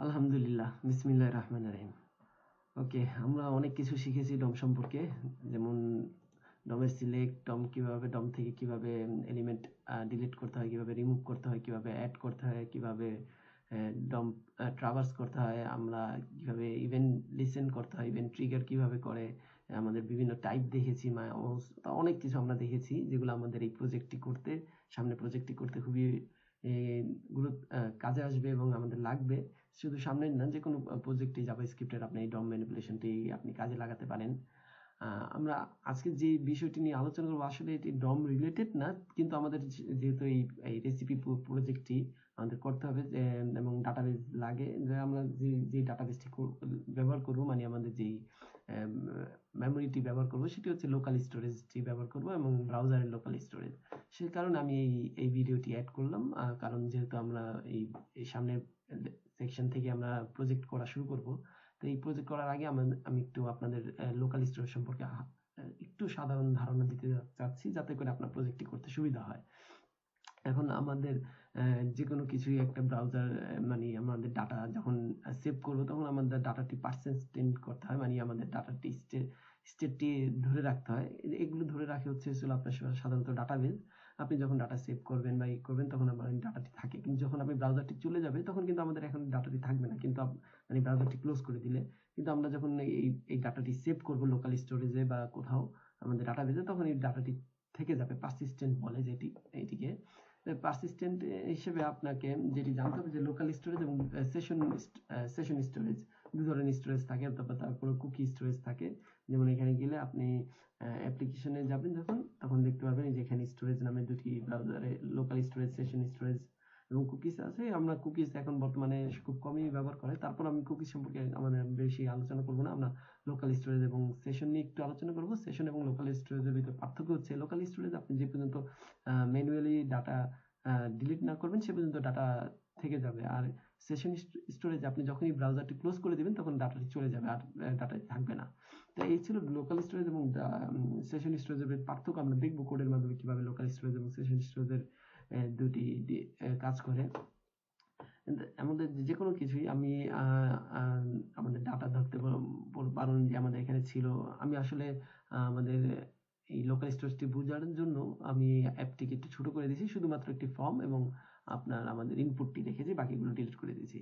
আলহামদুলিল্লাহ, বিসমিল্লাহির রহমানির রহিম। ওকে, আমরা অনেক কিছু শিখেছি ডম সম্পর্কে, যেমন ডমের সিলেক্ট, ডম কিভাবে, ডম থেকে কিভাবে এলিমেন্ট ডিলিট করতে হয়, কিভাবে রিমুভ করতে হয়, কিভাবে অ্যাড করতে হয়, কিভাবে ডম ট্রাভার্স করতে হয়, আমরা কিভাবে ইভেন্ট লিসেন করতে হয়, ইভেন্ট ট্রিগার কিভাবে করে, আমাদের বিভিন্ন টাইপ দেখেছি, অনেক কিছু আমরা দেখেছি যেগুলো আমাদের এই সামনে প্রজেক্টটি করতে খুবই কাজে আসবে এবং আমাদের লাগবে। শুধু সামনের না, যে কোনো প্রজেক্টে জাভাস্ক্রিপ্টের আপনি এই ডম ম্যানিপুলেশনটি আপনি কাজে লাগাতে পারেন। আমরা আজকে যে বিষয়টি নিয়ে আলোচনা করবো, আসলে এটি ডম রিলেটেড না, কিন্তু আমাদের যেহেতু এই রেসিপি প্রজেক্টটি আমাদের করতে হবে এবং ডাটাবেজ লাগে, যে আমরা যে ডাটাবেজটি ব্যবহার করবো, মানে আমাদের যেই মেমোরিটি ব্যবহার করবো সেটি হচ্ছে লোকাল স্টোরেজটি ব্যবহার করবো এবং ব্রাউজারের লোকাল স্টোরেজ। সেই কারণে আমি এই ভিডিওটি অ্যাড করলাম, কারণ যেহেতু আমরা এই সামনের সেকশন থেকে আমরা প্রজেক্ট করা শুরু করব। তো এই প্রজেক্ট করার আগে আমি একটু আপনাদের লোকাল স্টোরেজ সম্পর্কে একটু সাধারণ ধারণা দিতে চাচ্ছি, যাতে করে আপনার প্রজেক্টটি করতে সুবিধা হয়। এখন আমাদের যে কোনো কিছুই একটা ব্রাউজার, মানে আমাদের ডাটা যখন সেভ করবো, তখন আমাদের ডাটাটি পার্সিস্টেন্ট করতে হয়, মানে আমাদের ডাটাটি স্টেটটি ধরে রাখতে হয়। এগুলো ধরে রাখে হচ্ছে আপনার সাধারণত ডাটাবেজ। আপনি যখন ডাটা সেভ করবেন বা করবেন, তখন আমার ডাটাটি থাকে, কিন্তু যখন আপনি ব্রাউজারটি চলে যাবে, তখন কিন্তু আমাদের এখন ডাটাটি থাকবে না, কিন্তু মানে ব্রাউজারটি ক্লোজ করে দিলে। কিন্তু আমরা যখন এই ডাটাটি সেভ করবো লোকাল স্টোরেজে বা কোথাও আমাদের ডাটাবেজে, তখন এই ডাটাটি থেকে যাবে। পার্সিস্টেন্ট বলে এটিকে। পার্সিস্টেন্ট হিসেবে আপনাকে যেটি জানতে হবে যে লোকাল স্টোরেজ এবং সেশন স্টোরেজ, দু ধরনের স্টোরেজ থাকে। তারপরে কুকি স্টোরেজ থাকে। যেমন এখানে গেলে আপনি অ্যাপ্লিকেশনে যাবেন, তখন দেখতে পাবেন যে এখানে স্টোরেজ নামে দুটি ব্রাউজারে লোকাল স্টোরেজ, সেশন স্টোরেজ এবং কুকিজ আছে। আমরা কুকিজ এখন বর্তমানে খুব কমই ব্যবহার করে। তারপর আমি কুকিজ সম্পর্কে আমাদের বেশি আলোচনা করব না, আমরা লোকাল স্টোরেজ এবং সেশন নিয়ে একটু আলোচনা করব। সেশন এবং লোকাল স্টোরেজের ভিতরে পার্থক্য হচ্ছে, লোকাল স্টোরেজ আপনি যে পর্যন্ত ম্যানুয়ালি ডাটা ডিলিট না করবেন সে পর্যন্ত ডাটা থেকে যাবে, আর সেশন স্টোরেজ আপনি যখনই ব্রাউজারটি ক্লোজ করে দিবেন তখন ডাটাটি চলে যাবে, আর ডাটাটি থাকবে না। তো এই ছিল লোকাল স্টোরেজ এবং সেশন স্টোরেজের পার্থক্য। আমরা দেখব কোডের মাধ্যমে কিভাবে লোকাল স্টোরেজ এবং সেশন স্টোরেজের দুটি কাজ করে। আমাদের যে কোনো কিছুই আমি আমাদের ডাটা ধরতে পারুন যে আমাদের এখানে ছিল। আমি আসলে আমাদের এই লোকাল স্টোরেজটি বোঝার জন্য আমি অ্যাপটিকে একটু ছোট করে দিয়েছি, শুধুমাত্র একটি ফর্ম এবং আমাদের ইনপুটটি রেখেছি, বাকিগুলো ডিলিট করে দিয়েছি।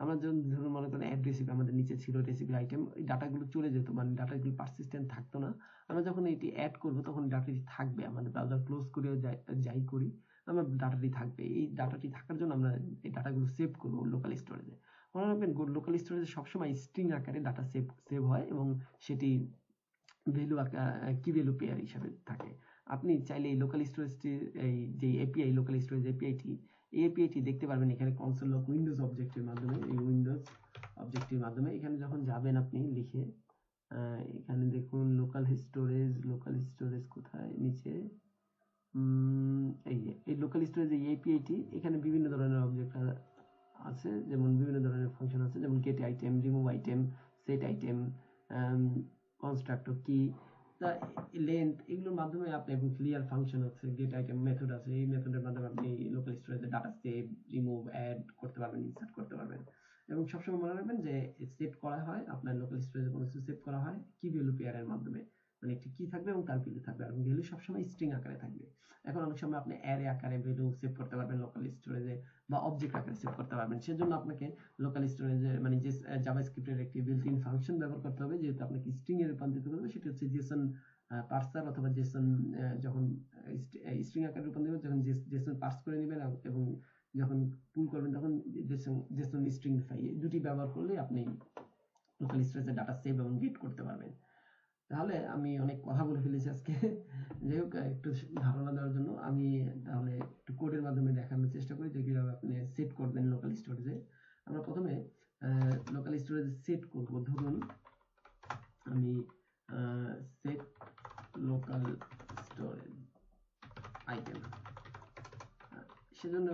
আমরা ধরুন মনে করেন অ্যাড রেসিপি আমাদের নিচে ছিল, রেসিপি আইটেম, এই ডাটাগুলো চলে যেত, মানে ডাটাগুলো পার্সিস্টেন্ট থাকতো না। আমরা যখন এটি অ্যাড করব তখন ডাটাটি থাকবে, আমাদের ব্রাউজার ক্লোজ করে যাই করি, আমার ডাটাটি থাকবে। এই ডাটাটি থাকার জন্য আমরা এই ডাটাগুলো সেভ করবো লোকাল স্টোরেজে। মনে রাখবেন, লোকাল স্টোরেজে সবসময় স্ট্রিং আকারে ডাটা সেভ হয় এবং সেটি ভ্যালু কি ভ্যালু পেয়ার হিসাবে থাকে। আপনি চাইলে এই লোকাল স্টোরেজটি, এই যে এপিআই লোকাল স্টোরেজ এপিআইটি, এই এপিআইটি দেখতে পারবেন এখানে কনসোল লগ উইন্ডোজ অবজেক্টের মাধ্যমে। এই উইন্ডোজ অবজেক্টের মাধ্যমে এখানে যখন যাবেন আপনি লিখে, এখানে দেখুন লোকাল স্টোরেজ কোথায়, নিচে এই লোকাল স্টোরেজ এই এপিআইটি, এখানে বিভিন্ন ধরনের অবজেক্ট আছে, যেমন বিভিন্ন ধরনের ফাংশন আছে, যেমন gate item, remove item, set item, constructor কি, লেন্থ, এগুলোর মাধ্যমে আপনি, এবং ক্লিয়ার ফাংশন আছে, গেট আইটেম মেথড আছে। এই মেথডের মাধ্যমে আপনি লোকাল স্টোরেজে ডাটা সেভ, রিমুভ, অ্যাড করতে পারবেন, ইনসার্ট করতে পারবেন। এবং সবসময় মনে রাখবেন যে সেভ করা হয় আপনার লোকাল স্টোরেজে, কোনো কিছু সেভ করা হয় কি ভ্যালু পেয়ারের মাধ্যমে, মানে একটি কি থাকবে এবং তার ভ্যালু থাকবে, আর ভ্যালু সবসময় স্ট্রিং আকারে থাকবে। এখন অনেক সময় আপনি অ্যারে আকারে ভ্যালু সেভ করতে পারবেন লোকাল স্টোরেজে, বা অবজেক্ট আকারে সেভ করতে পারবেন। সেজন্য আপনাকে লোকাল স্টোরেজে, মানে যে জাভাস্ক্রিপ্টের একটি বিল্ট ইন ফাংশন ব্যবহার করতে হবে, যেহেতু আপনাকে স্ট্রিং এ রূপান্তরিত করবে। সেটি হচ্ছে জেসন পার্সার অথবা জেসন, যখন স্ট্রিং আকারে রূপান্তরিত হবে, যখন জেসন পার্স করে নেবেন এবং যখন পুল করবেন তখন জেসন স্ট্রিংফাই, দুটি ব্যবহার করলে আপনি লোকাল স্টোরেজে ডাটা সেভ এবং গেট করতে পারবেন। তাহলে আমি অনেক কথা বলে ফেলেছি আজকে। যাই হোক, একটু ধারণা দেওয়ার জন্য আমি তাহলে একটু কোডের মাধ্যমে দেখানোর চেষ্টা করি যে কিভাবে আপনি সেট করবেন লোকাল স্টোরেজে। আমরা প্রথমে লোকাল স্টোরেজে সেট করব। ধরুন আমি সেট লোকাল স্টোরেজ আইটেম, সেজন্য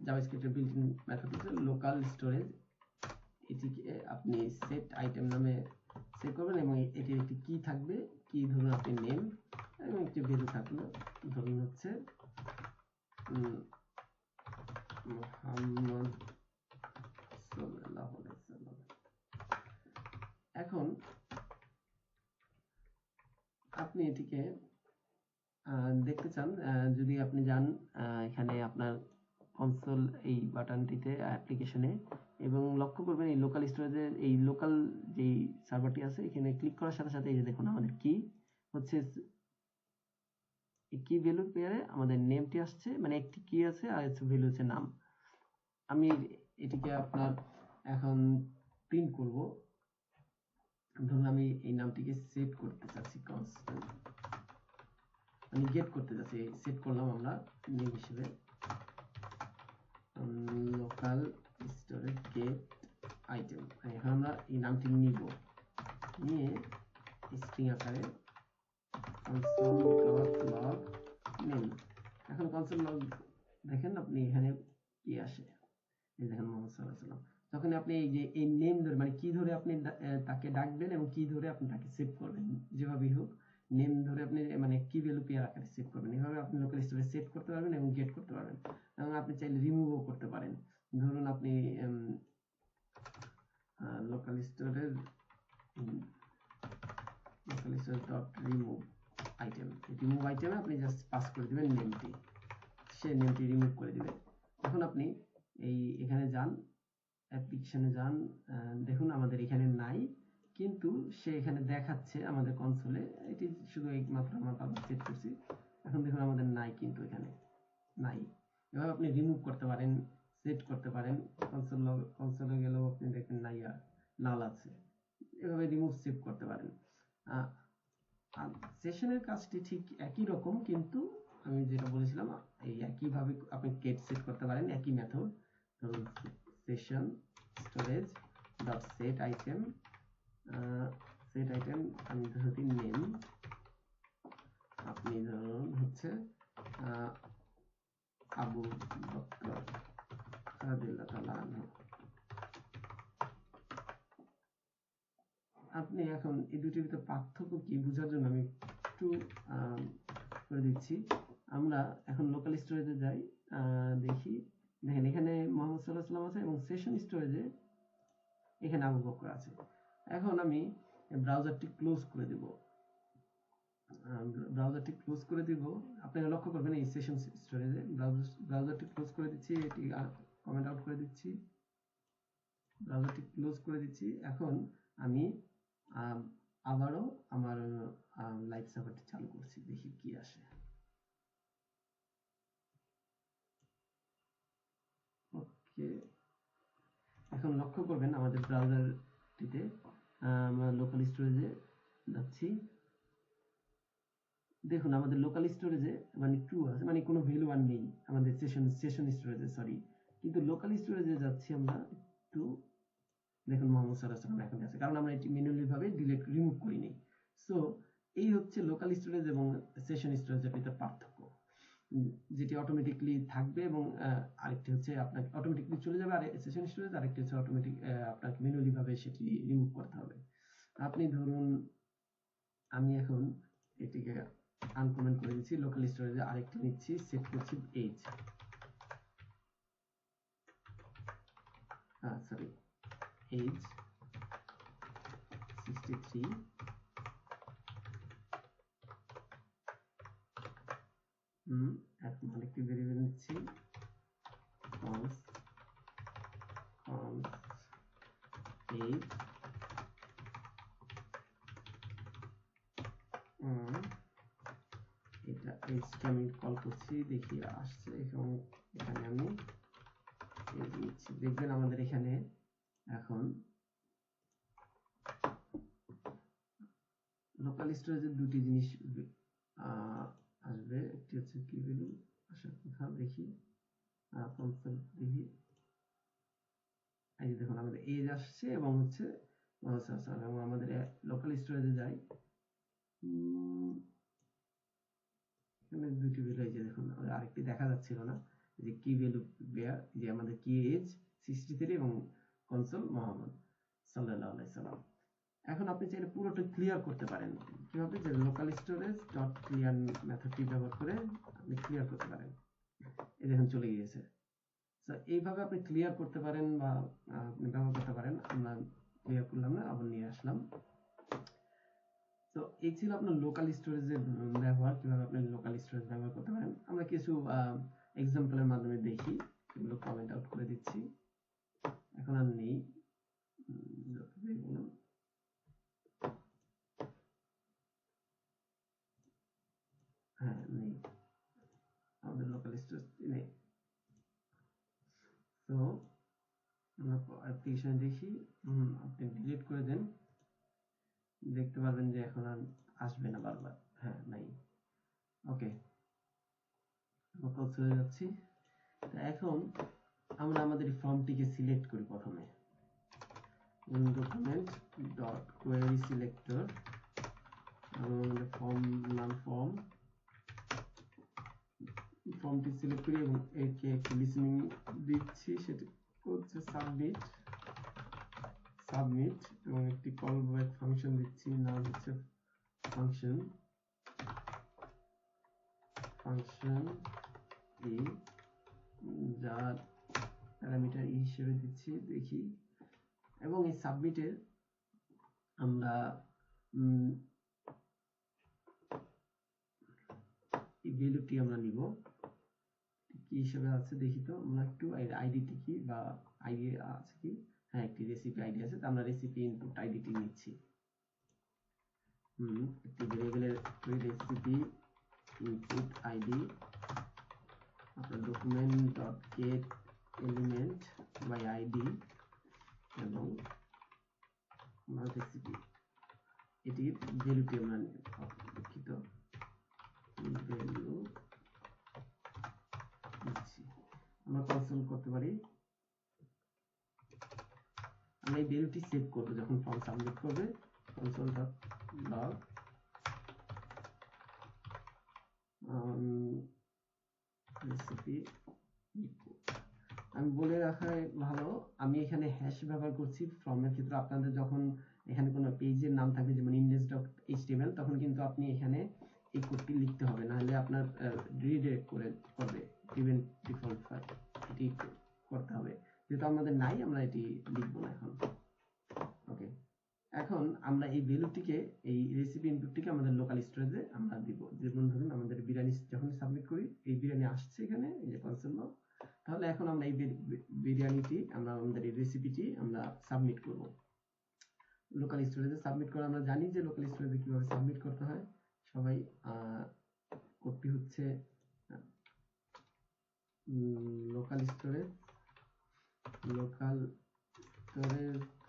জাভাস্ক্রিপ্টের বিল্ট ইন মেথড হচ্ছে লোকাল স্টোরেজ। এটিকে আপনি সেট আইটেম নামে সেভ করবেন এবং এটির একটি কি থাকবে, কি ধরুন আপনি নেম এবং একটি ভ্যালু থাকলো, ধরুন হচ্ছে মুহাম্মদ সাল্লাল্লাহু আপনি এটিকে দেখতে চান, যদি আপনি যান এখানে আপনার কনসোল এই বাটনটিতে অ্যাপ্লিকেশনে, এবং লক্ষ্য করবেন এই লোকাল স্টোরেজের এই লোকাল যেই সার্ভারটি আছে এখানে ক্লিক করার সাথে সাথে এই যে দেখুন আমাদের কি হচ্ছে, কি ভ্যালু পেয়ারে আমাদের নেমটি আসছে, মানে একটি কি আছে আর ভ্যালু হচ্ছে নাম। আমি এটিকে আপনার এখন প্রিন্ট করব। ধরুন আমি এই নামটিকে সেট করতে চাচ্ছি, কনস্ট্যান্ট আমি গেট করতে চাচ্ছি, সেট করলাম আমরা নেম হিসেবে লোকাল স্টোরেজ গেট আইটেম। এখন আমরা এই নামটি নিব, নিয়ে স্ট্রিং আকারে console.log নেম। এখন কনসোল লগ দেখেন আপনি এখানে কি আসে, এই দেখেন মোহাম্মদ সাল্লাল্লাহু আলাইহি ওয়াসাল্লাম। যখন আপনি এই যে এই নেম ধরে মানে কি ধরে আপনি তাকে ডাকবেন এবং কি ধরে আপনি তাকে সেভ করবেন, যেভাবেই হোক নেম ধরে আপনি মানে কি ভ্যালু পেয়ার আকারে সেভ করবেন, এভাবে আপনি লোকাল স্টোরে সেভ করতে পারবেন এবং গেট করতে পারবেন। এবং আপনি চাইলে রিমুভও করতে পারেন। ধরুন আপনি local storage dot remove item, remove আইটেমে আপনি জাস্ট পাস করে দিবেন নেমটি, সে নেমটি রিমুভ করে দিবে। এখন আপনি এই এখানে যান, অ্যাপ্লিকেশনে যান, দেখুন আমাদের এখানে নাই, কিন্তু সে এখানে দেখাচ্ছে আমাদের কনসোলে, এটি শুধু একমাত্র আমরা বারবার সেট করছি। এখন দেখুন আমাদের নাই, কিন্তু এখানে নাই। এভাবে আপনি রিমুভ করতে পারেন, সেট করতে পারেন। কনসোলে গেলেও আপনি দেখেন নাই আর নাল আছে, এভাবে রিমুভ সেভ করতে পারেন। সেশনের কাজটি ঠিক একই রকম, কিন্তু আমি যেটা বলেছিলাম এই একইভাবে আপনি গেট সেট করতে পারেন, একই মেথড। ধরুন session storage dot set item, আমি ধরি নেম, আপনি ধরুন হচ্ছে আবু বকর রাদিয়াল্লাহু তাআলা আনহু। আপনি এখন এই দুটির ভিতরে পার্থক্য কি বোঝার জন্য আমি একটু করে দিচ্ছি। আমরা এখন লোকাল স্টোরেজে যাই, দেখি, দেখেন এখানে মোহাম্মদ সাল্লাল্লাহু আলাইহি ওয়াসাল্লাম আছে এবং সেশন স্টোরেজে এখানে আবু বকর আছে। এখন আমি ব্রাউজারটি ক্লোজ করে দেব, আপনারা লক্ষ্য করবেন এই সেশন স্টোরেজে ব্রাউজারটি ক্লোজ করে দিচ্ছি, এটি কমেন্ট আউট করে দিচ্ছি, ব্রাউজারটি ক্লোজ করে দিচ্ছি। এখন আমি আবারও আমার লাইভ সার্ভারটি চালু করছি, দেখি কি আসে। ওকে, এখন লক্ষ্য করবেন আমাদের ব্রাউজারটিতে আমরা লোকাল স্টোরেজে যাচ্ছি, দেখুন আমাদের লোকাল স্টোরেজে মানে ট্রু আছে, মানে কোনো ভ্যালু আর নেই আমাদের সেশন স্টোরেজে, সরি। কিন্তু লোকাল স্টোরেজে যাচ্ছি আমরা একটু, দেখুন মোহাম্মদ সাল্লাল্লাহু আলাইহি ওয়াসাল্লাম এখন আছে, কারণ আমরা এটি ম্যানুয়ালি ভাবে রিমুভ করিনি। সো এই হচ্ছে লোকাল স্টোরেজ এবং সেশন স্টোরেজের ভিতরে পার্থক্য, যেটি অটোমেটিকলি থাকবে এবং আরেকটি হচ্ছে আপনাকে অটোমেটিকলি চলে যাবে, আর সেশন স্টোরেজ আরেকটি হচ্ছে অটোমেটিক, আপনাকে ম্যানুয়ালি ভাবে সেটি রিমুভ করতে হবে। আপনি ধরুন আমি এখন এটিকে আনকমেন্ট করে দিচ্ছি, লোকাল স্টোরেজে আরেকটি নিচ্ছি, সেট করছি এজ, সরি এজ 63, এখন আরেকটি ভেরিয়েবল নিচ্ছি, cons age, এটা এজকে আমি কল করছি, দেখি আসছে, এবং এখানে আমি এজ নিচ্ছি। দেখবেন আমাদের এখানে এখন লোকাল স্টোরেজে দুটি জিনিস আসবে, একটি হচ্ছে কি ভ্যালু আসার কথা, দেখি কনসোল দেখি, এই যে দেখুন আমাদের এজ আসছে এবং হচ্ছে এবং আমাদের লোকাল স্টোরেজে যাই, এখানে দুটি ভ্যালু, এই যে দেখুন আরেকটি দেখা যাচ্ছিল না, যে কি ভ্যালু বেয়ার, যে আমাদের কি এজ 63 এবং কনসোল মোহাম্মদ সাল্লাল্লাহু আলাইহি সাল্লাম। এখন আপনি চাইলে পুরোটা ক্লিয়ার করতে পারেন, কিভাবে, যে লোকাল স্টোরেজ ডট ক্লিয়ার মেথডটি ব্যবহার করে আপনি ক্লিয়ার করতে পারেন, এই দেখুন চলে গিয়েছে। এইভাবে আপনি ক্লিয়ার করতে পারেন বা আপনি ব্যবহার করতে পারেন। আমরা ক্লিয়ার করলাম না, আবার নিয়ে আসলাম। তো এই ছিল আপনার লোকাল স্টোরেজের ব্যবহার, কিভাবে আপনি লোকাল স্টোরেজ ব্যবহার করতে পারেন। আমরা কিছু এক্সাম্পলের মাধ্যমে দেখি, এগুলো কমেন্ট আউট করে দিচ্ছি, এখন আর নেই। হ্যাঁ নেই, আমাদের লোকাল স্টোরেজ নেই। তো আমরা অ্যাপ্লিকেশনে দেখি, আপনি ডিলিট করে দেন, দেখতে পারবেন যে এখন আর আসবে না বারবার। হ্যাঁ নাই, ওকে লোকাল চলে যাচ্ছি। এখন আমরা আমাদের ফর্মটিকে সিলেক্ট করি প্রথমে, ডকুমেন্ট ডট কোয়েরি সিলেক্টর, আমাদের ফর্ম নাম ফর্মটি সিলেক্ট করি এবং একে একটি লিসেনিং দিচ্ছি, সেটি হচ্ছে সাবমিট এবং একটি কল ব্যাক ফাংশন দিচ্ছি, নাম হচ্ছে ফাংশন ই, যার প্যারামিটার ই হিসেবে দিচ্ছি, দেখি। এবং এই সাবমিটে আমরা এই ভ্যালুটি আমরা নিব, কি হিসেবে আছে দেখি। তো আমরা একটু আইডিটি কি বা আইডি আছে কি, হ্যাঁ একটি রেসিপি আইডি আছে, তো আমরা রেসিপি ইনপুট আইডিটি নিচ্ছি। একটি ভেরিয়েবলের রেসিপি ইনপুট আইডি, আপনার document dot get element by ID এবং রেসিপি, এটির ভ্যালুটি আমরা দুঃখিত ভ্যালু দিচ্ছি। আমরা কনসোল করতে পারি, আমরা এই ভ্যালুটি সেভ করব যখন ফর্ম সাবমিট করবে। Console dot log recipe. আমি বলে রাখাই ভালো, আমি এখানে হ্যাশ ব্যবহার করছি ফর্মের ক্ষেত্রে। আপনাদের যখন এখানে কোনো পেজের নাম থাকবে যেমন index.html, তখন কিন্তু আপনি এখানে এই কোডটি লিখতে হবে, না হলে আপনার রিডাইরেক্ট করবে প্রিভেন্ট ডিফল্ট ফাইল, এটি করতে হবে। যেহেতু আমাদের নাই, আমরা এটি লিখব না এখন। ওকে, এখন আমরা এই ভ্যালুটিকে, এই রেসিপি ইনপুটটিকে আমাদের লোকাল স্টোরেজে আমরা দিব। যেমন ধরুন আমাদের বিরিয়ানি যখন সাবমিট করি, এই বিরিয়ানি আসছে এখানে, এই যে কনসোল লগ, তাহলে এখন আমরা এই বিরিয়ানিটি, আমরা আমাদের এই রেসিপিটি আমরা সাবমিট করব লোকাল স্টোরেজে। সাবমিট করা আমরা জানি যে লোকাল স্টোরেজে কিভাবে সাবমিট করতে হয়, সবাই কোডটি হচ্ছে local storage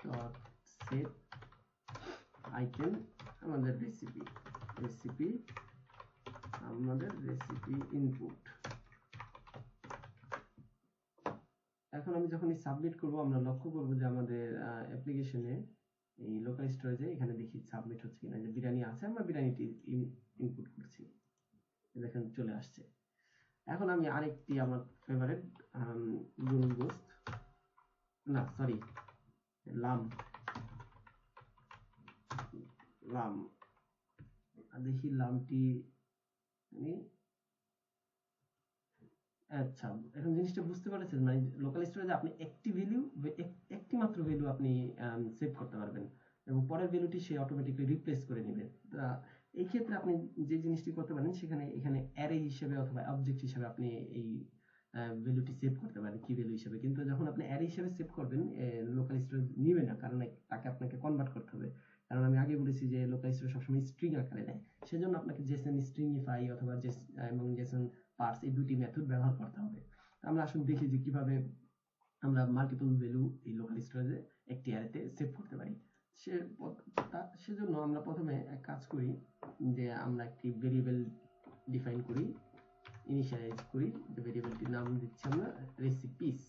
dot set item আমাদের রেসিপি ইনপুট। এখন আমি যখন সাবমিট করব, আমরা লক্ষ্য করব যে আমাদের অ্যাপ্লিকেশনে এই লোকাল স্টোরেজে এখানে দেখি সাবমিট হচ্ছে কিনা, যে বিরিয়ানি আছে, আমরা বিরিয়ানিটি ইনপুট করছি, দেখেন চলে আসছে। এখন আমি আরেকটি আমার ফেভারিট গরুর গোশত, না সরি লাম দেখি লামটি, আচ্ছা এখন জিনিসটা বুঝতে পারছেন, মানে লোকাল স্টোরেজে আপনি একটি মাত্র ভ্যালু আপনি সেভ করতে পারবেন এবং পরের ভ্যালুটি সে অটোমেটিক্যালি রিপ্লেস করে নেবে। এই ক্ষেত্রে আপনি যে জিনিসটি করতে পারেন, এখানে অ্যারে হিসেবে অথবা অবজেক্ট হিসেবে আপনি এই ভ্যালুটি সেভ করতে পারেন কি ভ্যালু হিসেবে। কিন্তু যখন আপনি অ্যারে হিসেবে সেভ করবেন, লোকাল স্টোরেজ নিবে না, কারণ তাকে আপনাকে কনভার্ট করতে হবে। কারণ আমি আগে বলেছি যে লোকাল স্টোরেজ সবসময় স্ট্রিং আকারে নেয়, সেজন্য আপনাকে জেসন স্ট্রিংইফাই অথবা এবং জেসন পার্স, এই দুটি মেথড ব্যবহার করতে হবে। আমরা আসুন দেখি যে কিভাবে আমরা মাল্টিপল ভ্যালু এই লোকাল স্টোরেজে একটি অ্যারেতে সেভ করতে পারি। সেজন্য আমরা প্রথমে এক কাজ করি, যে আমরা একটি ভেরিয়েবল ডিফাইন করি, ইনিশিয়ালাইজ করি, যে ভেরিয়েবলটির নাম দিচ্ছি আমরা রেসিপিস।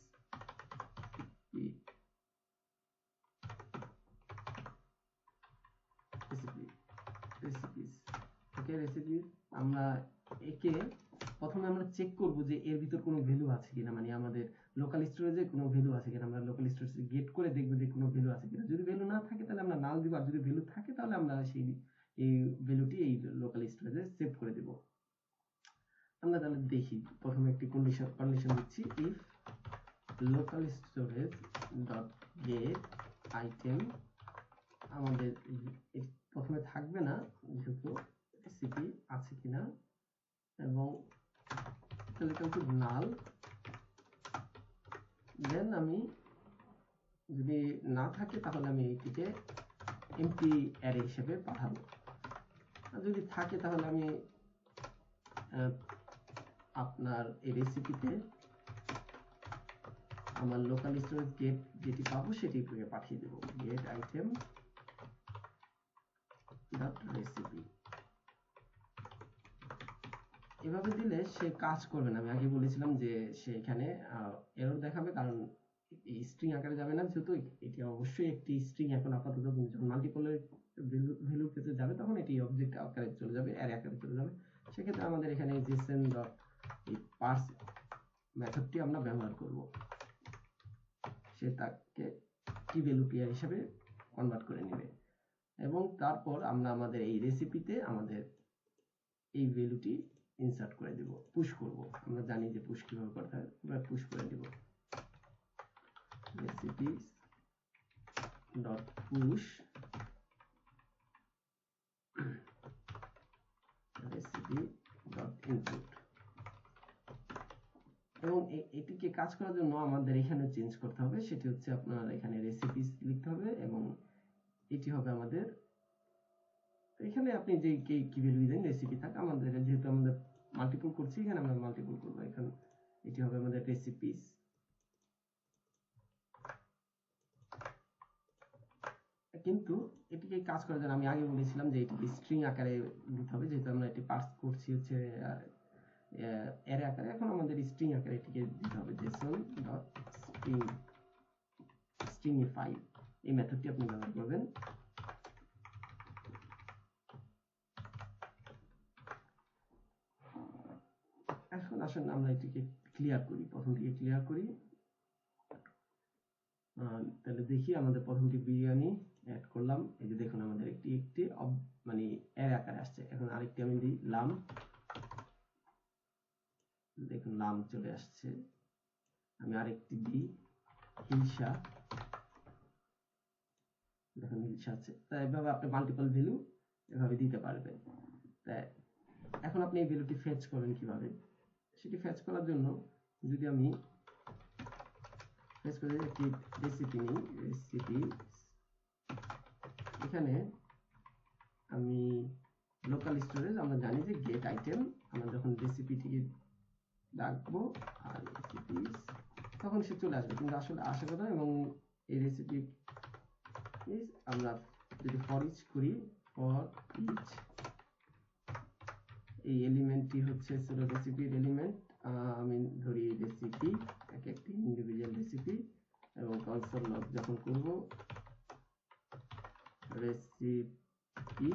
ওকে, রেসিপি আমরা একে প্রথমে আমরা চেক করব যে এর ভিতর কোনো ভ্যালু আছে কিনা, মানে আমাদের লোকাল স্টোরেজে কোনো ভ্যালু আছে কিনা। আমরা লোকাল স্টোরেজে গেট করে দেখব যে কোনো ভ্যালু আছে কিনা। যদি ভ্যালু না থাকে তাহলে আমরা নাল দিব, আর যদি ভ্যালু থাকে তাহলে আমরা এই ভ্যালুটি এই লোকাল স্টোরেজে সেভ করে দেব। আমরা তাহলে দেখি, প্রথমে একটি কন্ডিশন দিচ্ছি, if local storage dot gate item, আমাদের প্রথমে থাকবে না, যদি না থাকে তাহলে আমি এটিকে এমটি অ্যারে হিসেবে পাঠাবো, আর যদি থাকে তাহলে আমি আপনার এই রেসিপিতে আমার লোকাল স্টোরেজ গেট যেটি পাবো সেটি পাঠিয়ে দেবো, গেট আইটেম ডট রেসিপি। এভাবে দিলে সে কাজ করবে না। আমি আগে বলেছিলাম যে সে এখানে এরর দেখাবে, কারণ এই স্ট্রিং আকারে যাবে না, যেহেতু এটি অবশ্যই একটি স্ট্রিং। এখন আপাতত যখন মাল্টিপলের ভ্যালুর ক্ষেত্রে যাবে তখন এটি অবজেক্ট আকারে চলে যাবে, অ্যারে আকারে চলে যাবে। সেক্ষেত্রে আমাদের এখানে জেসন ডট এই পার্স মেথডটি আমরা ব্যবহার করব। সে তাকে কি ভ্যালু পেয়ার হিসাবে কনভার্ট করে নেবে, এবং তারপর আমরা আমাদের এই রেসিপিতে আমাদের এই ভ্যালুটি ইনসার্ট করে দেব, পুশ করব। আমরা জানি যে পুশ কিভাবে করতে হয়, আমরা পুশ করে দেব recipe dot push recipe dot input. এবং এটিকে কাজ করার জন্য আমাদের এখানে চেঞ্জ করতে হবে, সেটি হচ্ছে আপনার এখানে রেসিপিস লিখতে হবে, এবং এটি হবে আমাদের এখানে আপনি যে কি ভ্যালু দেন রেসিপি থাক, আমাদের যেহেতু আমরা মাল্টিপল করছি এখানে আমরা মাল্টিপল করব। এখন এটি হবে আমাদের রেসিপিস। কিন্তু এটিকে কাজ করার জন্য আমি আগে বলেছিলাম যে এটিকে স্ট্রিং আকারে দিতে হবে, যেহেতু আমরা এটি পার্স করছি হচ্ছে অ্যারে আকারে। এখন আমাদের স্ট্রিং আকারে এটিকে দিতে হবে, জেসন ডট স্ট্রিংইফাই। এই মেথডটি আপনি ব্যবহার করবেন। এখন আসুন আমরা এটিকে ক্লিয়ার করি, প্রথমটিকে ক্লিয়ার করি। তাহলে দেখি আমাদের প্রথমটি বিরিয়ানি অ্যাড করলাম, এই যে দেখুন আমাদের একটি মানে অ্যারে আকারে আসছে। এখন আরেকটি আমি দিই লাম, দেখুন লাম চলে আসছে। আমি আরেকটি দিই হিলসা, দেখুন হিলসা আছে। তাই এভাবে আপনি মাল্টিপল ভ্যালু এভাবে দিতে পারবেন। তাই এখন আপনি এই ভ্যালুটি ফেচ করবেন কিভাবে, সেটি ফেচ করার জন্য যদি আমি ফেচ করে একটি রেসিপি নিই, রেসিপি, এখানে আমি লোকাল স্টোরেজ, আমরা জানি যে গেট আইটেম, আমরা যখন রেসিপিটিকে ডাকবো আর রেসিপি তখন সে চলে আসবে, কিন্তু আসলে আসে কথা। এবং এই রেসিপি আমরা যদি ফর ইচ করি, ফর ইচ এই এলিমেন্টটি হচ্ছে রেসিপির এলিমেন্ট। আমি ধরি রেসিপি এক একটি ইন্ডিভিজুয়াল রেসিপি, এবং কনসোল লগ যখন করব রেসিপি,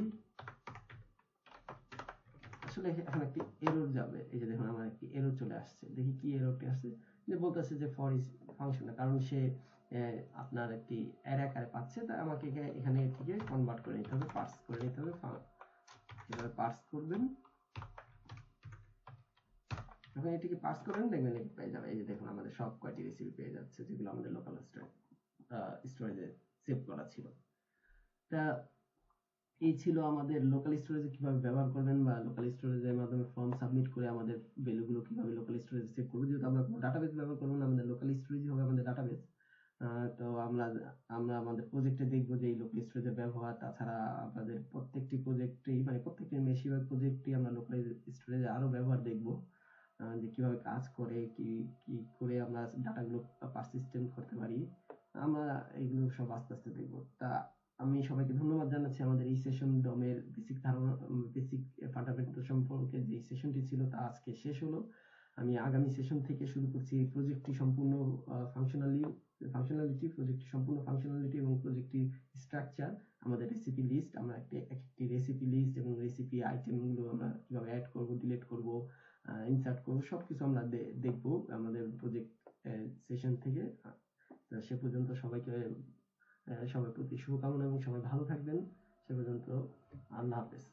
আসলে এখন একটি এরর যাবে। এই যে দেখুন আমার একটি এরর চলে আসছে, দেখি কি এররটি আসছে। যে বলতেছে যে ফর ইজ ফাংশন না, কারণ সে আপনার একটি অ্যারে আকারে পাচ্ছে, তাই আমাকে এখানে এটিকে কনভার্ট করে নিতে হবে, পার্স করে নিতে হবে। এভাবে পার্স করবেন, যখন এটিকে পার্স করবেন দেখবেন এটি পেয়ে যাবে। এই যে দেখুন আমাদের সব কয়টি রেসিপি পেয়ে যাচ্ছে, যেগুলো আমাদের লোকাল স্টোরেজে সেভ করা ছিল। তা এই ছিল আমাদের লোকাল স্টোরেজে কিভাবে ব্যবহার করবেন, বা লোকাল স্টোরেজের মাধ্যমে ফর্ম সাবমিট করে আমাদের ভ্যালুগুলো কিভাবে লোকাল স্টোরেজে সেভ করব। যেহেতু আমরা কোনো ডাটাবেস ব্যবহার করব না, আমাদের লোকাল স্টোরেজই হবে আমাদের ডাটাবেস। তো আমরা আমাদের প্রজেক্টে দেখব যে এই লোকাল স্টোরেজের ব্যবহার। তাছাড়া আমাদের প্রত্যেকটি প্রজেক্টেই, মানে প্রত্যেকটি বেশিরভাগ প্রজেক্টই আমরা লোকাল স্টোরেজে আরো ব্যবহার দেখব, যে কিভাবে কাজ করে, কি করে আমরা ডাটাগুলো পারসিস্টেন্ট করতে পারি। আমরা এগুলো সব আস্তে আস্তে দেখব। তা আমি সবাইকে ধন্যবাদ জানাচ্ছি। আমাদের এই সেশন ডমের বেসিক ধারণা, বেসিক ফান্ডামেন্টাল সম্পর্কে যে সেশনটি ছিল তা আজকে শেষ হলো। আমি আগামী সেশন থেকে শুরু করছি প্রজেক্টটি সম্পূর্ণ ফাংশনালিটি, প্রজেক্টটি সম্পূর্ণ ফাংশনালিটি এবং প্রজেক্টটি স্ট্রাকচার, আমাদের রেসিপি লিস্ট, আমরা একটি রেসিপি লিস্ট এবং রেসিপি আইটেমগুলো আমরা কিভাবে অ্যাড করব, ডিলিট করব, ইনসার্ট করব, সবকিছু আমরা দেখব আমাদের প্রজেক্ট সেশন থেকে। সে পর্যন্ত সবার প্রতি শুভকামনা, এবং সবাই ভালো থাকবেন। সে পর্যন্ত আল্লাহ হাফেজ।